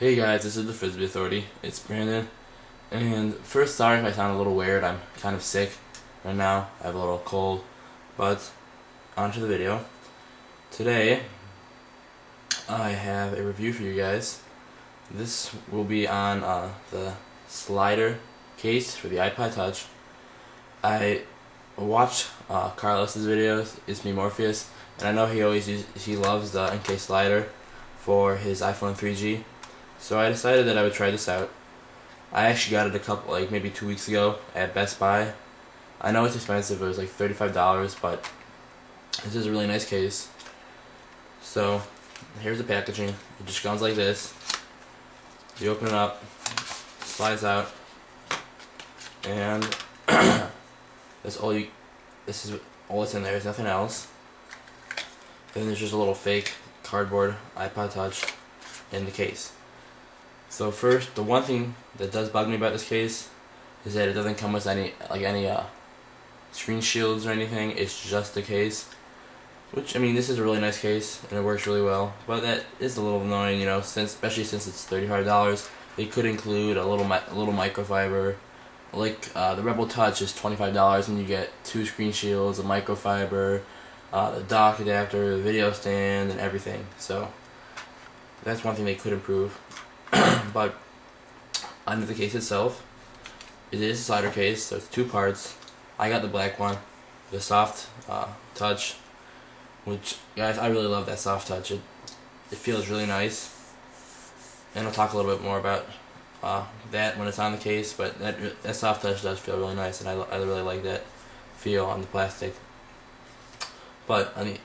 Hey guys, this is the Frisbee Authority. It's Brandon. And first, sorry if I sound a little weird. I'm kind of sick right now. I have a little cold. But, on to the video. Today, I have a review for you guys. This will be on the slider case for the iPod Touch. I watched Carlos's videos, It's Me Morpheus, and I know he loves the Incase Slider for his iPhone 3G. So I decided that I would try this out. I actually got it maybe 2 weeks ago at Best Buy. I know it's expensive, it was like $35, but this is a really nice case. So here's the packaging. It just comes like this. You open it up, slides out, and this is all that's in there. There's nothing else. Then there's just a little fake cardboard iPod Touch in the case. So first, the one thing that does bug me about this case is that it doesn't come with any screen shields or anything. It's just the case, which, I mean, this is a really nice case and it works really well. But that is a little annoying, you know, especially since it's $35. They could include a little microfiber. Like the Rebel Touch is $25 and you get 2 screen shields, a microfiber, the dock adapter, the video stand, and everything. So that's one thing they could improve. But under the case itself, it is a slider case, so it's 2 parts. I got the black one, the soft touch, which, guys, I really love that soft touch. It feels really nice, and I'll talk a little bit more about that when it's on the case. But that soft touch does feel really nice, and I really like that feel on the plastic. But on the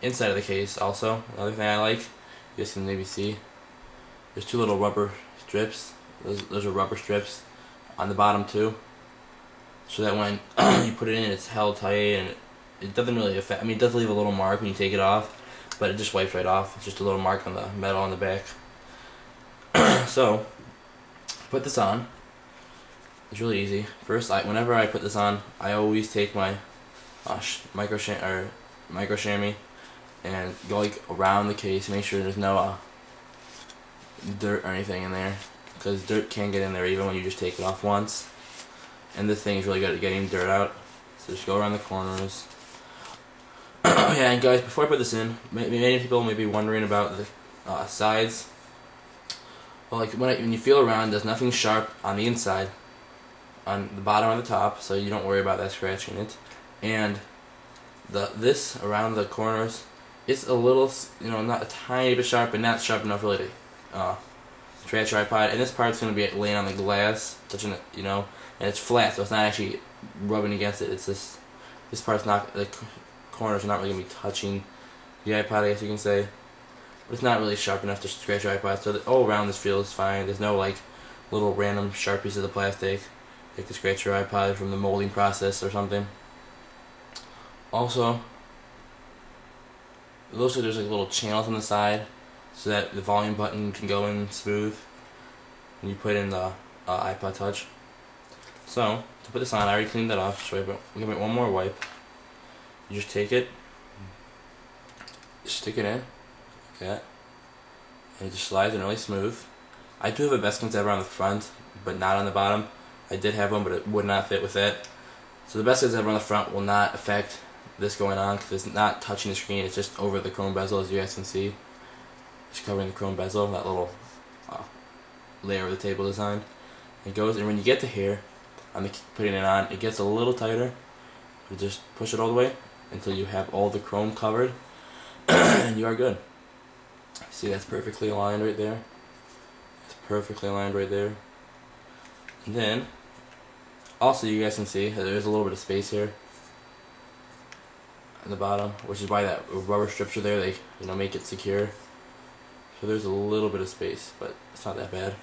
inside of the case, also, another thing I like, you guys can maybe see, there's 2 little rubber strips. Those are rubber strips on the bottom too, so that when you put it in, it's held tight and it doesn't really affect. I mean, it does leave a little mark when you take it off, but it just wipes right off. It's just a little mark on the metal on the back. So, put this on. It's really easy. First, whenever I put this on, I always take my micro chamois and go like around the case, make sure there's no dirt or anything in there, because dirt can get in there even when you just take it off once, and this thing is really good at getting dirt out. So just go around the corners. Yeah, and guys, before I put this in, many people may be wondering about the sides. Well, like when you feel around, there's nothing sharp on the inside, on the bottom or the top, so you don't worry about that scratching it. And this around the corners, it's a little, you know, not a tiny bit sharp, but not sharp enough really to scratch your iPod. And this part's going to be laying on the glass, touching it, you know, and it's flat, so it's not actually rubbing against it. It's this part's not, the corners are not really going to be touching the iPod, I guess you can say. But it's not really sharp enough to scratch your iPod, so all around this feels fine. There's no like little random sharp pieces of plastic that could scratch your iPod from the molding process or something. Also, it looks like there's like little channels on the side, so that the volume button can go in smooth when you put in the iPod Touch. So, to put this on, I already cleaned that off, so we'll give it one more wipe. You just take it, stick it in, like that, and it just slides in really smooth. I do have a best ever on the front, but not on the bottom. I did have one, but it would not fit with that. So the best ever on the front will not affect this going on, because it's not touching the screen, it's just over the chrome bezel, as you guys can see. Just covering the chrome bezel, that little layer of the table design. It goes, and when you get to here, I'm putting it on, it gets a little tighter. You just push it all the way until you have all the chrome covered, and you are good. See, that's perfectly aligned right there. It's perfectly aligned right there. And then, also you guys can see there's a little bit of space here at the bottom, which is why that rubber strips are there. They, you know, make it secure. So there's a little bit of space, but it's not that bad.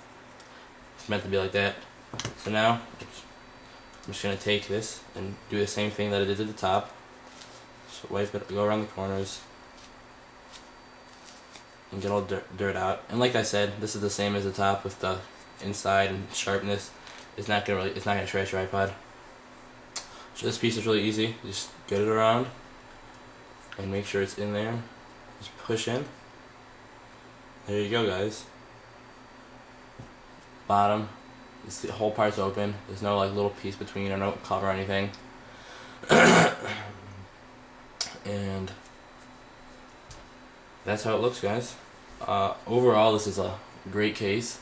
It's meant to be like that. So now, I'm just going to take this and do the same thing that I did at the top. So wipe it, go around the corners, and get all dirt out. And like I said, this is the same as the top with the inside and sharpness. It's not gonna scratch your iPod. So this piece is really easy. Just get it around and make sure it's in there. Just push in. There you go, guys. bottom, the whole part's open. There's no like little piece between or no cover or anything. And that's how it looks, guys. Overall, this is a great case.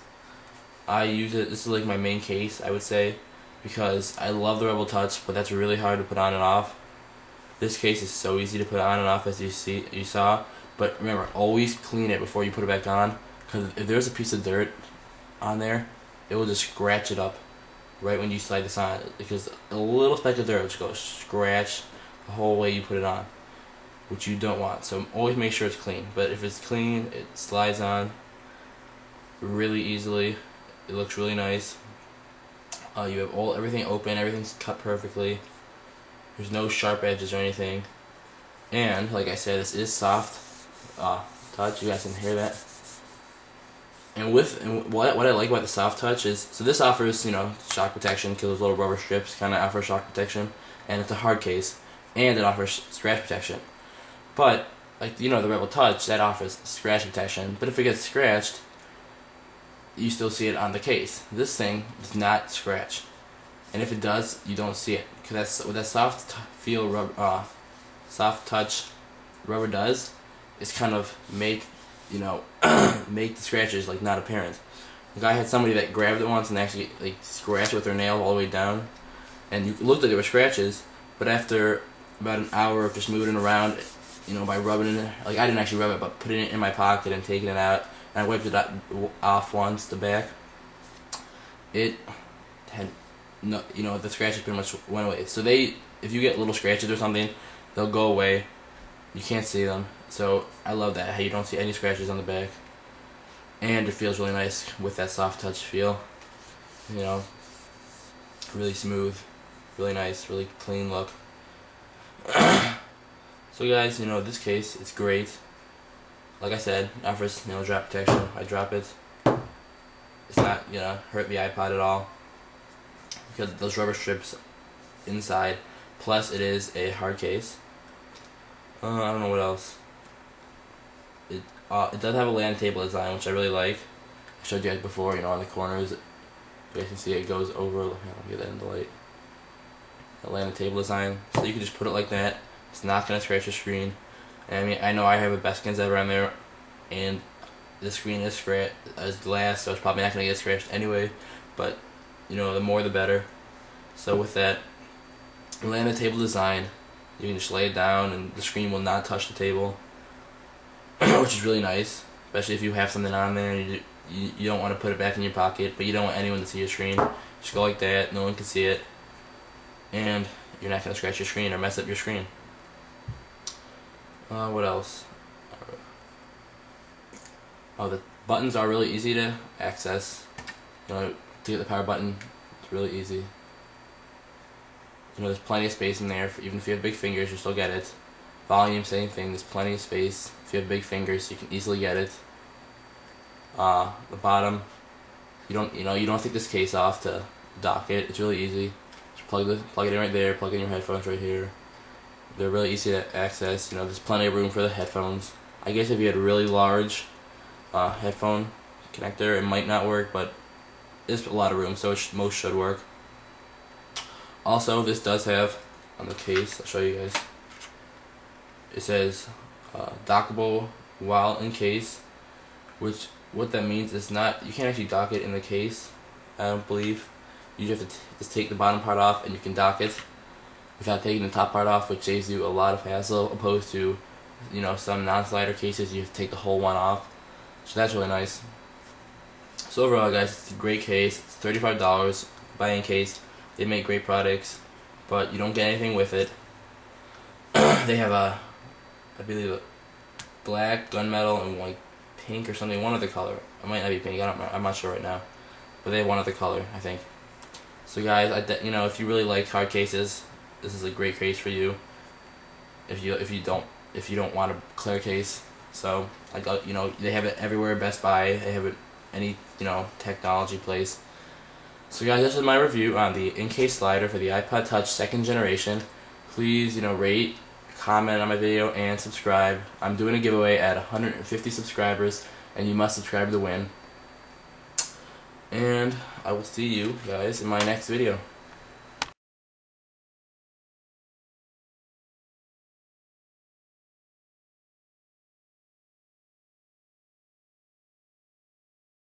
I use it. This is like my main case, I would say, because I love the Rebel Touch, but that's really hard to put on and off. This case is so easy to put on and off, as you saw. But remember, always clean it before you put it back on, because if there's a piece of dirt on there, it will just scratch it up right when you slide this on. Because a little speck of dirt will just go scratch the whole way you put it on, which you don't want. So always make sure it's clean. But if it's clean, it slides on really easily. It looks really nice. You have everything open, everything's cut perfectly. There's no sharp edges or anything. And like I said, this is soft touch. You guys can hear that. And what I like about the soft touch is, so this offers, shock protection, because those little rubber strips kind of offer shock protection, and it's a hard case, and it offers scratch protection. But like the Rebel Touch, that offers scratch protection. But if it gets scratched, you still see it on the case. This thing does not scratch, and if it does, you don't see it, because that's what that soft touch rubber does. Is kind of make make the scratches like not apparent. Like I had somebody that grabbed it once and actually like scratched it with their nail all the way down, and you looked like there were scratches, but after about an hour of just moving it around, by rubbing it, like I didn't actually rub it, but putting it in my pocket and taking it out, and I wiped it off once, the back, it had no, the scratches pretty much went away. So if you get little scratches or something, they'll go away. You can't see them. So I love that, how you don't see any scratches on the back. And it feels really nice with that soft touch feel. Really smooth, really nice, really clean look. So guys, this case, it's great. Like I said, offers, drop protection. I drop it. It's not, hurt the iPod at all, because of those rubber strips inside. Plus, it is a hard case. I don't know what else. It does have a LAN table design, which I really like. I showed you guys before, on the corners. You guys can see it goes over. Let me get that in the light. The LAN table design, so you can just put it like that. It's not gonna scratch your screen. And I mean, I know I have a best skins ever on there, and the screen is glass, so it's probably not gonna get scratched anyway. But the more the better. So with that LAN table design, you can just lay it down and the screen will not touch the table, which is really nice, especially if you have something on there and you don't want to put it back in your pocket, but you don't want anyone to see your screen. Just go like that, no one can see it, and you're not going to scratch your screen or mess up your screen. What else? The buttons are really easy to access. To get the power button, it's really easy. There's plenty of space in there. Even if you have big fingers, you still get it. Volume, same thing. There's plenty of space. If you have big fingers, you can easily get it. The bottom, you don't take this case off to dock it. It's really easy. Just plug it in right there. Plug in your headphones right here. They're really easy to access. There's plenty of room for the headphones. I guess if you had a really large headphone connector, it might not work, but there's a lot of room, so most should work. Also, this does have, on the case, I'll show you guys, it says dockable while in case, which what that means is you can't actually dock it in the case, I don't believe. You just have to just take the bottom part off and you can dock it without taking the top part off, which saves you a lot of hassle, opposed to some non-slider cases you have to take the whole one off. So that's really nice. So overall, guys, it's a great case. It's $35 by Incase. They make great products, but you don't get anything with it. They have I believe a black, gunmetal, and like pink or something, one other color. It might not be pink. I'm not sure right now, but they have one other color, I think. So guys, if you really like hard cases, this is a great case for you. If you don't want a clear case, so they have it everywhere. Best Buy, they have it any technology place. So guys, this is my review on the Incase Slider for the iPod Touch 2nd generation. Please, rate, comment on my video, and subscribe. I'm doing a giveaway at 150 subscribers, and you must subscribe to win. and I will see you guys in my next video.